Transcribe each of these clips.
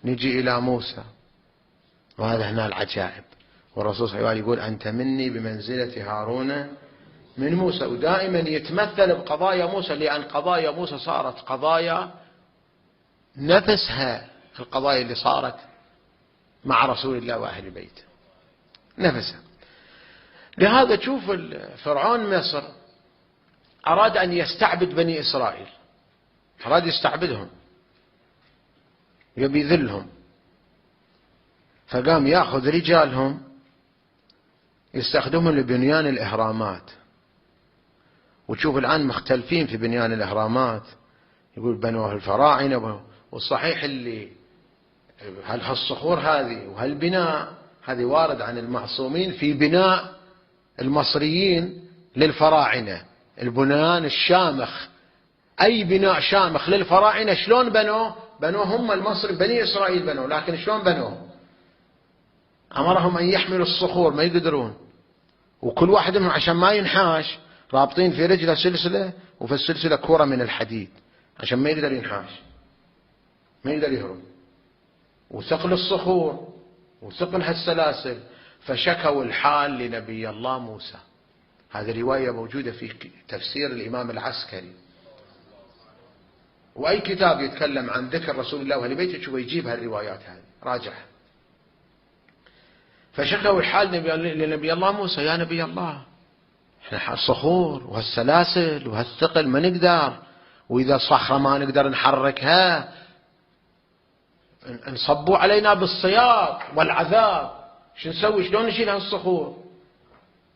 نجي إلى موسى، وهذا هنا العجائب. والرسول صلى الله عليه وسلم يقول أنت مني بمنزلة هارون من موسى، ودائما يتمثل بقضايا موسى، لأن قضايا موسى صارت قضايا نفسها القضايا اللي صارت مع رسول الله وأهل بيته نفسها. لهذا تشوف فرعون مصر أراد أن يستعبد بني إسرائيل، أراد يستعبدهم، يبي يذلهم، فقام يأخذ رجالهم يستخدمهم لبنيان الإهرامات. وتشوف الآن مختلفين في بنيان الإهرامات، يقول بنوه الفراعنة، والصحيح اللي هالصخور هذه وهالبناء هذه وارد عن المعصومين في بناء المصريين للفراعنة، البنيان الشامخ، أي بناء شامخ للفراعنة شلون بنوه هم المصري بني إسرائيل بنوه، لكن شلون بنوه؟ أمرهم أن يحملوا الصخور ما يقدرون، وكل واحد منهم عشان ما ينحاش رابطين في رجله سلسلة، وفي السلسلة كرة من الحديد عشان ما يقدر ينحاش، ما يقدر يهرب، وثقل الصخور وثقل هالسلاسل. فشكوا الحال لنبي الله موسى. هذه رواية موجودة في تفسير الإمام العسكري، وأي كتاب يتكلم عن ذكر رسول الله وأهل بيته تشوف يجيب هالروايات هذه، راجعها. فشكوا الحال لنبي الله موسى، يا نبي الله احنا الصخور وهالسلاسل وهالثقل ما نقدر، وإذا صخرة ما نقدر نحركها انصبوا علينا بالصياط والعذاب، شو نسوي؟ شلون نشيل هالصخور؟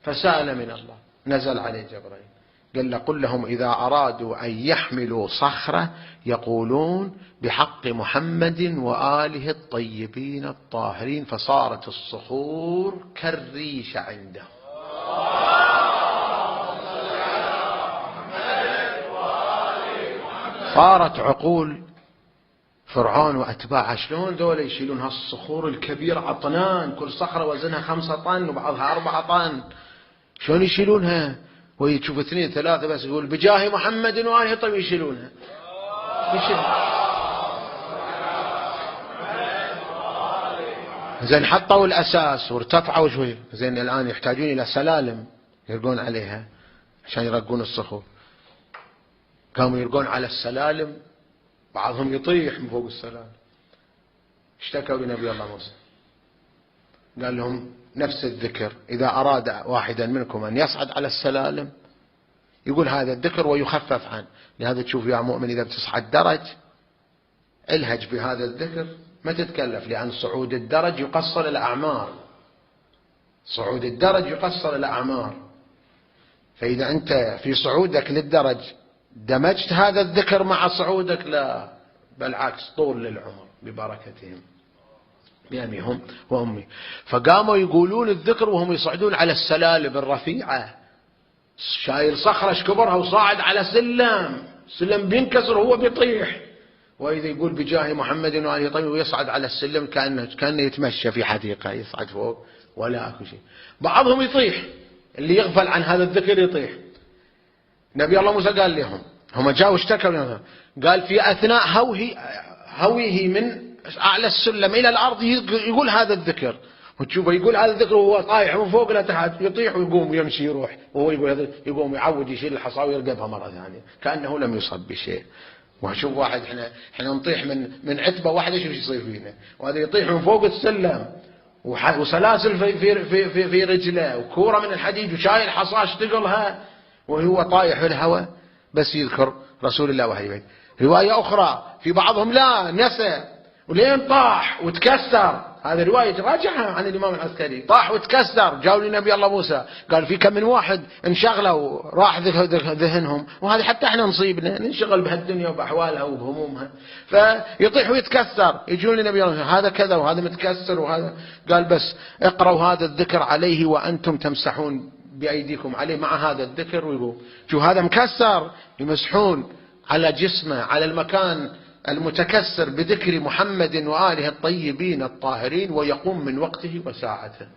فسأل من الله، نزل عليه جبريل قال له قل لهم إذا أرادوا أن يحملوا صخرة يقولون بحق محمد وآله الطيبين الطاهرين، فصارت الصخور كالريش عنده. صارت عقول فرعون وأتباعه شلون ذولا يشيلون هالصخور الكبيرة عطنان، كل صخرة وزنها 5 طن وبعضها 4 طن، شلون يشيلونها؟ ويشوف 2 3 بس يقول بجاه محمد وآله طيب يشيلونها. زين حطوا الأساس وارتفعوا شوي، زين الآن يحتاجون إلى سلالم يرقون عليها عشان يرقون الصخور. قاموا يرقون على السلالم، بعضهم يطيح من فوق السلالم. اشتكوا لنبي الله موسى قال لهم نفس الذكر، إذا أراد واحدا منكم أن يصعد على السلالم يقول هذا الذكر ويخفف عنه. لهذا تشوف يا مؤمن إذا بتصعد درج الهج بهذا الذكر ما تتكلف، لأن صعود الدرج يقصر الأعمار، صعود الدرج يقصر الأعمار. فإذا أنت في صعودك للدرج دمجت هذا الذكر مع صعودك، لا بالعكس طول للعمر ببركتهم بأبيهم وأمي. فقاموا يقولون الذكر وهم يصعدون على السلالم الرفيعة، شايل صخرة شكبرها وصاعد على سلم بينكسر وهو بيطيح، وإذا يقول بجاه محمد وآله طيب ويصعد على السلم كأنه يتمشى في حديقة يصعد فوق ولا أكو شيء. بعضهم يطيح، اللي يغفل عن هذا الذكر يطيح. نبي الله موسى قال لهم، هم جاءوا اشتكوا، قال في أثناء هويه من أعلى السلم إلى الأرض يقول هذا الذكر، وتشوفه يقول هذا الذكر وهو طايح من فوق لتحت، يطيح ويقوم ويمشي يروح، وهو يقوم يعود يشيل الحصى ويرقبها مرة ثانية كأنه لم يصب بشيء. وشوف واحد احنا نطيح من عتبة واحدة شوف يصير فينا، وهذا يطيح من فوق السلم وسلاسل في رجله وكورة من الحديد وشايل حصى اشتغلها وهو طايح في الهواء بس يذكر رسول الله وأهل بيته. رواية أخرى في بعضهم لا نسى ولين طاح وتكسر، هذه رواية راجعها عن الإمام العسكري، طاح وتكسر. جاءوا لنبي الله موسى قال في كم من واحد انشغلوا راح ذهنهم، وهذا حتى احنا نصيبنا ننشغل بهالدنيا وبأحوالها وبهمومها، فيطيح ويتكسر. يجون لنبي الله هذا كذا وهذا متكسر وهذا، قال بس اقرأوا هذا الذكر عليه وأنتم تمسحون بأيديكم عليه مع هذا الذكر، ويقول شو هذا مكسر، يمسحون على جسمه على المكان المتكسر بذكر محمد وآله الطيبين الطاهرين، ويقوم من وقته وساعته.